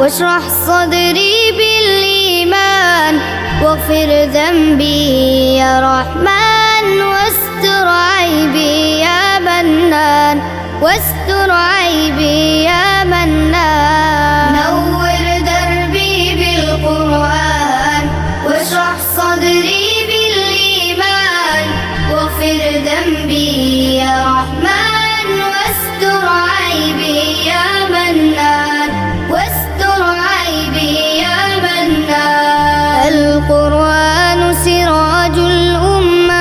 واشرح صدري بالإيمان واغفر ذنبي يا رحمن واستر عيبي يا منان واستر عيبي يا منان نور دربي بالقرآن واشرح صدري بالإيمان واغفر ذنبي يا رحمن واستر عيبي يا منان واستر عيبي يا منان القرآن سراج الأمة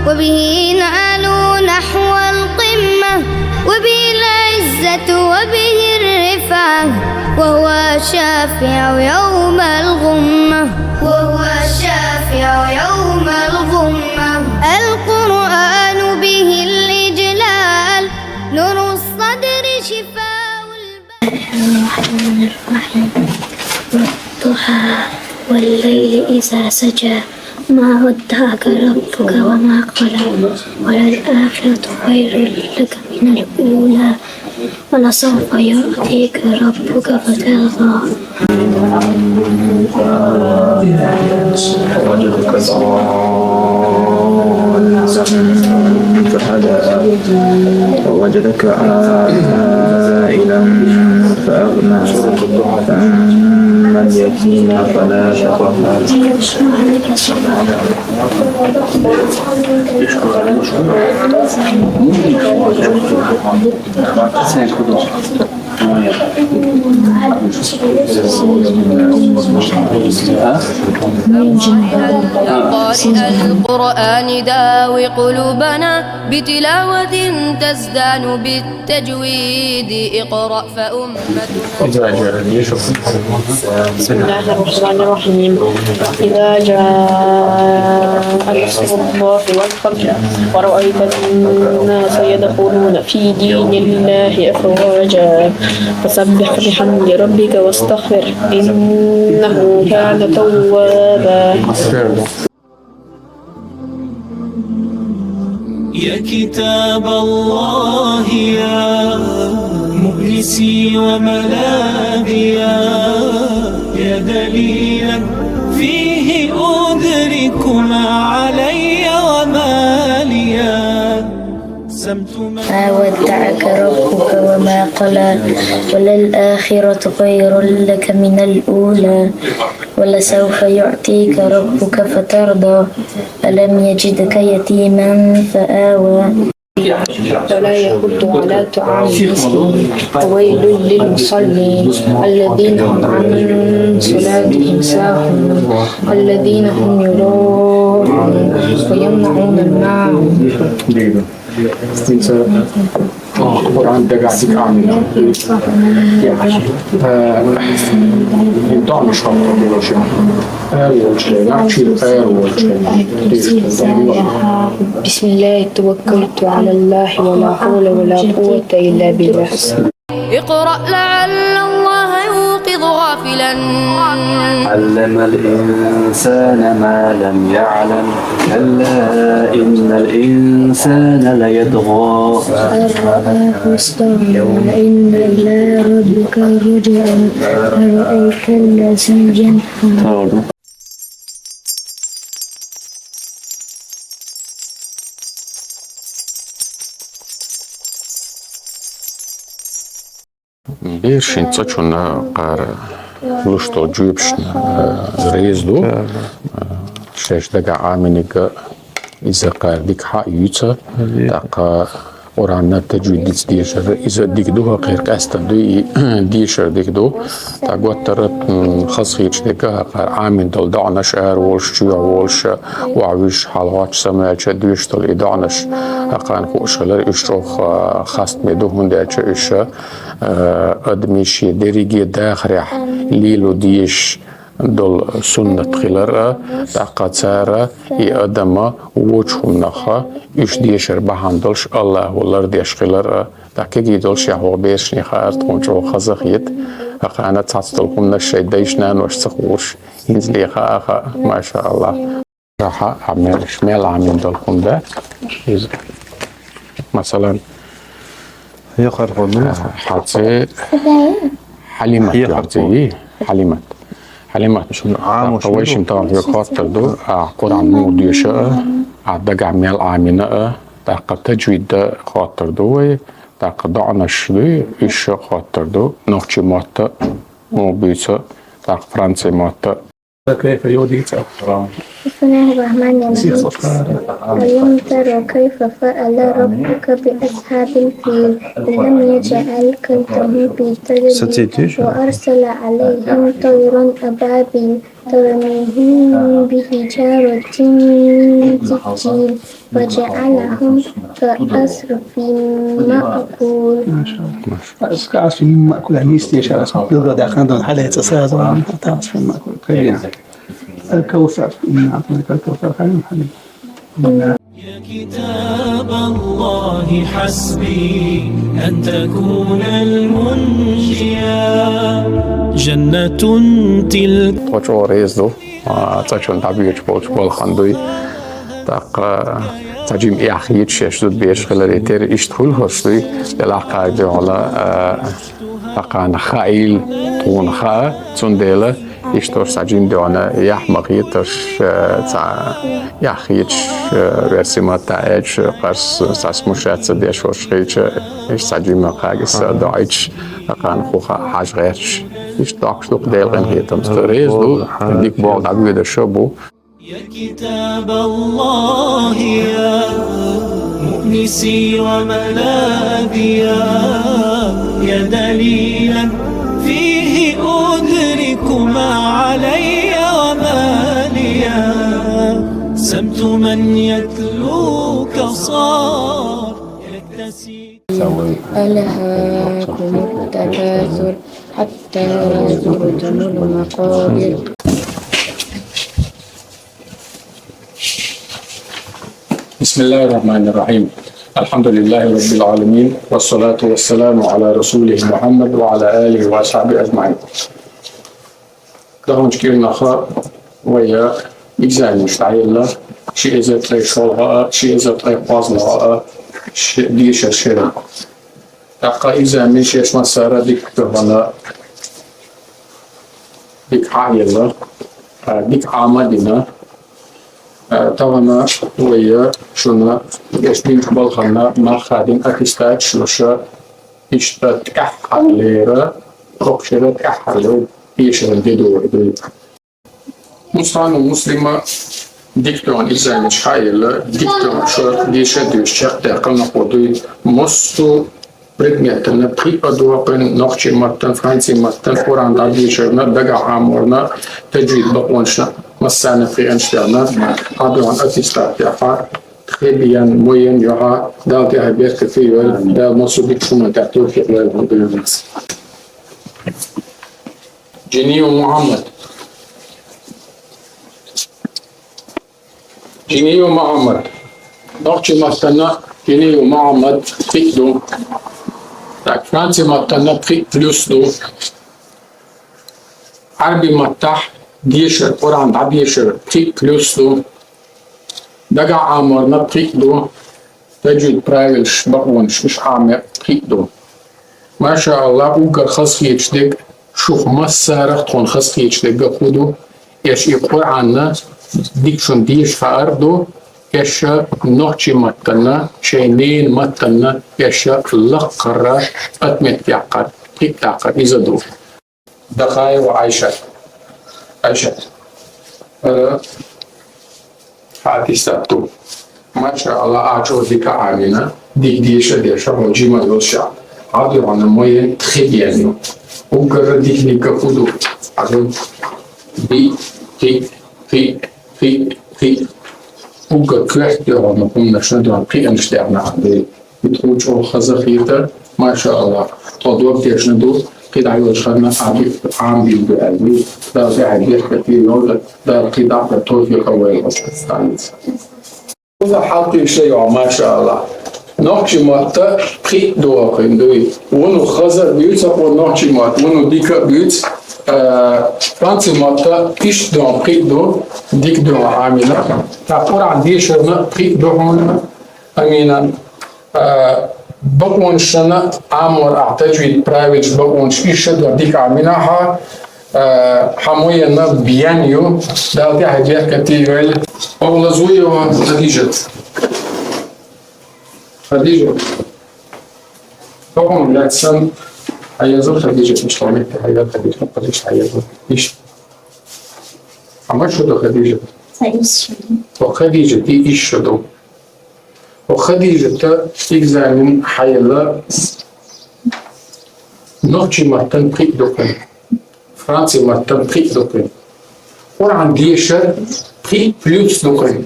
وبه نعلو نحو القمة وبه العزة وبه الرفعة وهو الشافع يوم الغمة وهو الشافع يوم الغمة القرآن به الإجلال نور الصدر شفاء الرحمن الرحيم والضحى والليل إذا سجى ما ودعك ربك وما قلى وللآخرة خير لك من الأولى ولسوف يعطيك ربك فترضى فهدى ووجدك عائلا فأغنى فأما اليتيم فلا تقهر قارئ القرآن داوي قلوبنا بتلاوة تزدان بالتجويد اقرأ فأمتنا. بسم الله الرحمن الرحيم إذا جاء نصر الله والفتح ورأيت الناس يدخلون في دين الله أفواجا فسبح بحمد ربك واستغفر إنه كان توابا. يا كتاب الله يا مؤنسي وملاذيا يا دليلا فيه أدرك ما علي وما ليا سمت ما ودعك ربك وما قلى وللآخرة خير لك من الأولى ولسوف يعطيك ربك فترضى ألم يجدك يتيما فآوى ولا يحض على طعام المسكين وويل للمصلين الذين هم عن صلاتهم ساهون الذين هم يراءون ويمنعون الماعون. Quran da gazi kamil. Intanto scopro che lo c'è. بسم الله توكلت على الله ولا حول ولا قوة إلا بالله. اقرأ لعل الله يوقظ غافلا علم الإنسان ما لم يعلم كلا إن الإنسان ليطغى رآه استغنى إن إلى ربك رجعا أرأيت الذي ينهى. Биршин цочуна қар лушто джуйбшна резду шештага аминига иза қар дик ха юца тақа оранна тажвидиц дишер иза дикдуга қир қаста дуи дишер дикду тагваттарат хасхич дика қар амин дол донаш ар волш чуя волш вавиш халгач самач душтол идонаш aqan xo'shalar ishroq xast medu hundacha isha admishi derigi daxrih lilu dish dol sunnat khilara taqatsara i adama wochunnaha ish disher bahandolsh Allah ular dish khilara taqigi dolsh yahwa bershni khart qoncho khazaqit aqana tsatsdol qumna shaydaish nanosh tsaqush hinzli kha ma sha Allah raha amel shmel amin dol qumda مثلا حليمة يعطيه حليمة قويشم طبعا في خاطر دو قرآن مود يشاء عدق عميال عامناء تاق تجويد خاطر دو تاق دعنش دو إيش خاطر دو نوخشي ماتا موبيسا تاق فرنسي ماتا كيف يوديك بسم الله الرحمن الرحيم. ألم تروا كيف فعل ربك بأصحاب الفيل ألم يجعل كيدهم في تدليل وأرسل عليهم طيرا أبابيل ترميهم بحجارة من سجيل وجعلهم كعصف مأكول. كعصف مأكول يعني يستيشار يضرب عندهم حالة تصادم كعصف مأكول كبير. الكوثر إن أعطيك الكوثر خير حليم. يا كتاب الله حسبي أن تكون المنجيا جنة تلك توجو ريزدو تاچون تابيج بول خندوي تاق تاجيم إخيت شاشدود بيش خلاليتر إشتخول هستوي للاقا دي على تاقان خايل تون خا تنديلا إشتور ساجين دوانا يحمقيتش يخيتش رسمات تاعش قرص ساسموشات سديش وشخيتش إش ساجين مقاقس دايتش أقان خوخا حاج غيرش إش داكش دوك ديل غن هيتم ستوريز دو ديك بوغ دابيو دا شبو يا كتاب الله يا مؤنسي وملاذيا يا دليلا فيه أدرك ما علي وما ليا سمت من يتلوك صار يكتسي ألهاكم التكاثر حتى زرتم المقابر. بسم الله الرحمن الرحيم. الحمد لله رب العالمين والصلاة والسلام على رسوله محمد وعلى آله وأصحابه أجمعين. دهونش كيرنا خا ويا إجزاء مشتعيلة شيء إذا تلاقي شولها شيء إذا تلاقي قازلها شيء ديش الشيء. تقا إجزاء من شيء اسمه سارة ديك تهنا ديك عائلة ديك عامدنا تاوانا ويا شونا يشبين بالخنا ما خادين أكستاد شلوشا إشتاد كحليرا روكشرا كحلو يشرا ديدو مسلمان ومسلمة ديكتون إزاي مش حايلة ديكتون شو ديشا ديوشا تاقلنا قدوي مصو предметно преподаватель ночи маттан франци маттан Qur'an дадишерна дага аморна таджвид баконшна массана фриенштерна адуан атистат яха خبيان موين يها دالتي هبير كثير دا مصوبك شو من تعطيه في غير جنيو محمد نوچي ماتنا جنيو محمد تكدو تاك فرانسي ماتنا تريك بلوس دو عربي ماتح ديشر قرآن عبيشر تريك بلوس دو دقا عامرنا تريك دو تجد برايلش بقونش مش عامر تريك دو ما شاء الله اوغر خصفيتش ديك شوخ مسارخ تون خصفيتش ديك خودو يش قرآن ديك شون ديش فاردو يشا نوچي متنا شينين متنا يشا لقرة أتمت يعقد تريك يعقد إزدو دقاي وعيشة حاتيستاتو ما شاء الله أعجو ديك عامنا ديك ديشا وجيما يوشا عادو عنا موين تخيبيانيو وقرر ديك نيكا خودو عادو في وقرر كوحتي عنا قمنا شندو عن قي انشتعنا عندي بتخوش او خزخيطة ما شاء الله تضوك دي شندو قيد عيو شخدنا عام بيبو قلبي دا في عدير كثير يوجد دا قيد عقل توفيق أول وذا حاطي شيء ما شاء الله نوچي ماتا قيد دوا قندوي ونو خزر بيوت ساقو نوچي مات ونو ديكا بيوت فرانسي ماتا إيش دوا قيد دو ديك دوا عاملة تاقور عن ديشرنا قيد دوا هون أمينا بقونشنا عمر أعتجد برايفش بقونش إيشد وديك عمينها حموينا بيانيو دالتي حاجة كتير أولازوية وخديجة بقوم لاتسن حيزر خديجة مش طعمت حيزر خديجة مقدش حيزر إيش عمر شدو خديجة وخديجة دي إيش شدو وخديجة إكزامين حيلا نوتشي مرتن بريك دوكن فرنسي مرتن بريك دوكن ورعن ديشة بريك بلوس دوكن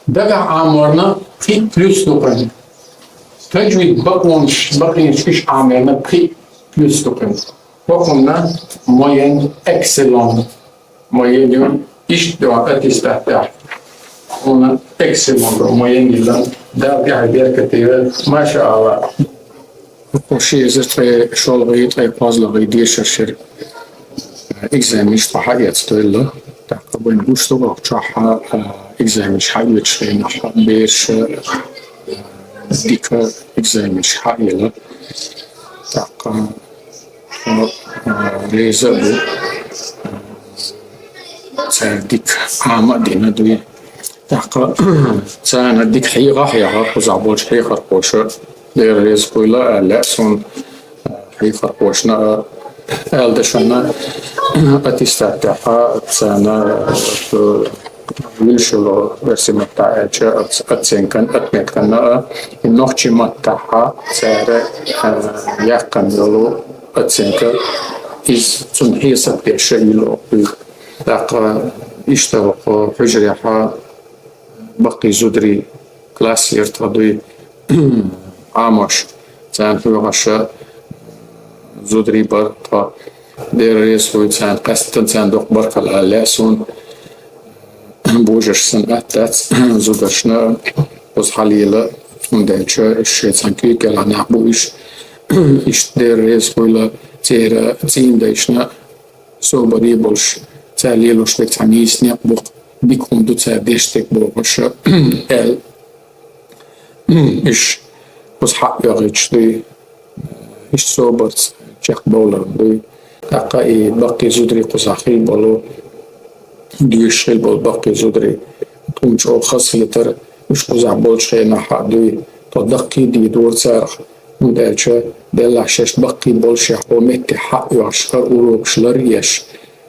دقا عامرنا بريك بلوس دوكن تجويد بقونش إيش عامرنا بريك بلوس دوكن وقمنا موين اكسلون موين يون إيش دوا أتستحتاح هنا excellent moyen جدا ده بيعبر كتير ما شاء الله وشيء زي شغل غير أي بازل غير ديش الشر إكزاميش بحاجة تطلع تقبل نقول طبعا شرح إكزاميش حاجة شيء نحن بيش ديك إكزاميش حاجة تقبل ريزابو ديك عام دينا دوي تحقق سان هديك حقيقة حقيقة وزعبولش حقيقة قوشة دير ريزقويلا لأسون حقيقة قوشنا ألدشنا أتستعتها سانا ويلشلو رسمة تاعتها أتسنكن أتمكنا النوخشي متاعها سارة يقن يلو أتسنكن إز تنحيصة بيشيلو تاقا يشتغل حجريها بقي زودري كلاس يرتضي عامش سان هوغاشا زودري برطا دير ريس هو سان قستن سان دوق برقل علاسون بوجش سن أتات زودرشنا بوز حاليلا مندالشا الشيء سان كيك العناق بوش إش دير ريس هو تيرا تين دايشنا سو بري بوش تاليلوش بيك تانيس نيقبق بيكون دو تاديشتك بوغش ال إش بس حق يغيش دي إش صوبت جاك بولر دي تاقاي باقي زودري قزاخي بولو ديوشيل بول باقي زودري تونش أو خاص لتر إش قزاع بول شي نحا دي تدقي دي دور سارخ مدالشا ديلا شاش باقي بول شيح ومتي حق يعشقر وروكشلر يش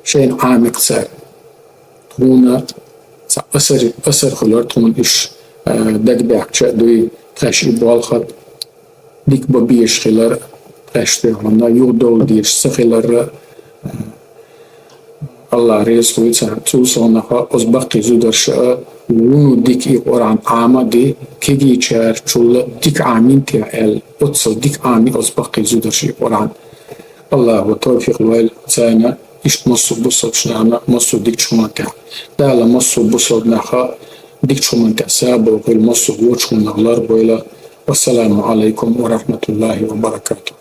شين عامق سار هنا أثر خلال تون إيش دك بيعكش دوي تاشي بالخد ديك ببيش خلال تاشتي عنا يودول ديش سخلال الله ريس ويتسا توصلنا أزبقي زودرش ونو ديك إقران عاما دي كيجي جار شول ديك عامين تيال أتصل ديك عامي أزبقي زودرش إقران الله وتوفيق الويل تانا إيش مصو بصوب شنعنا مصو ديك شمانتا دالا مصو بصوب نخا ديك شمانتا سابو غير مصو ووشكم نغلار بويلا والسلام عليكم ورحمة الله وبركاته.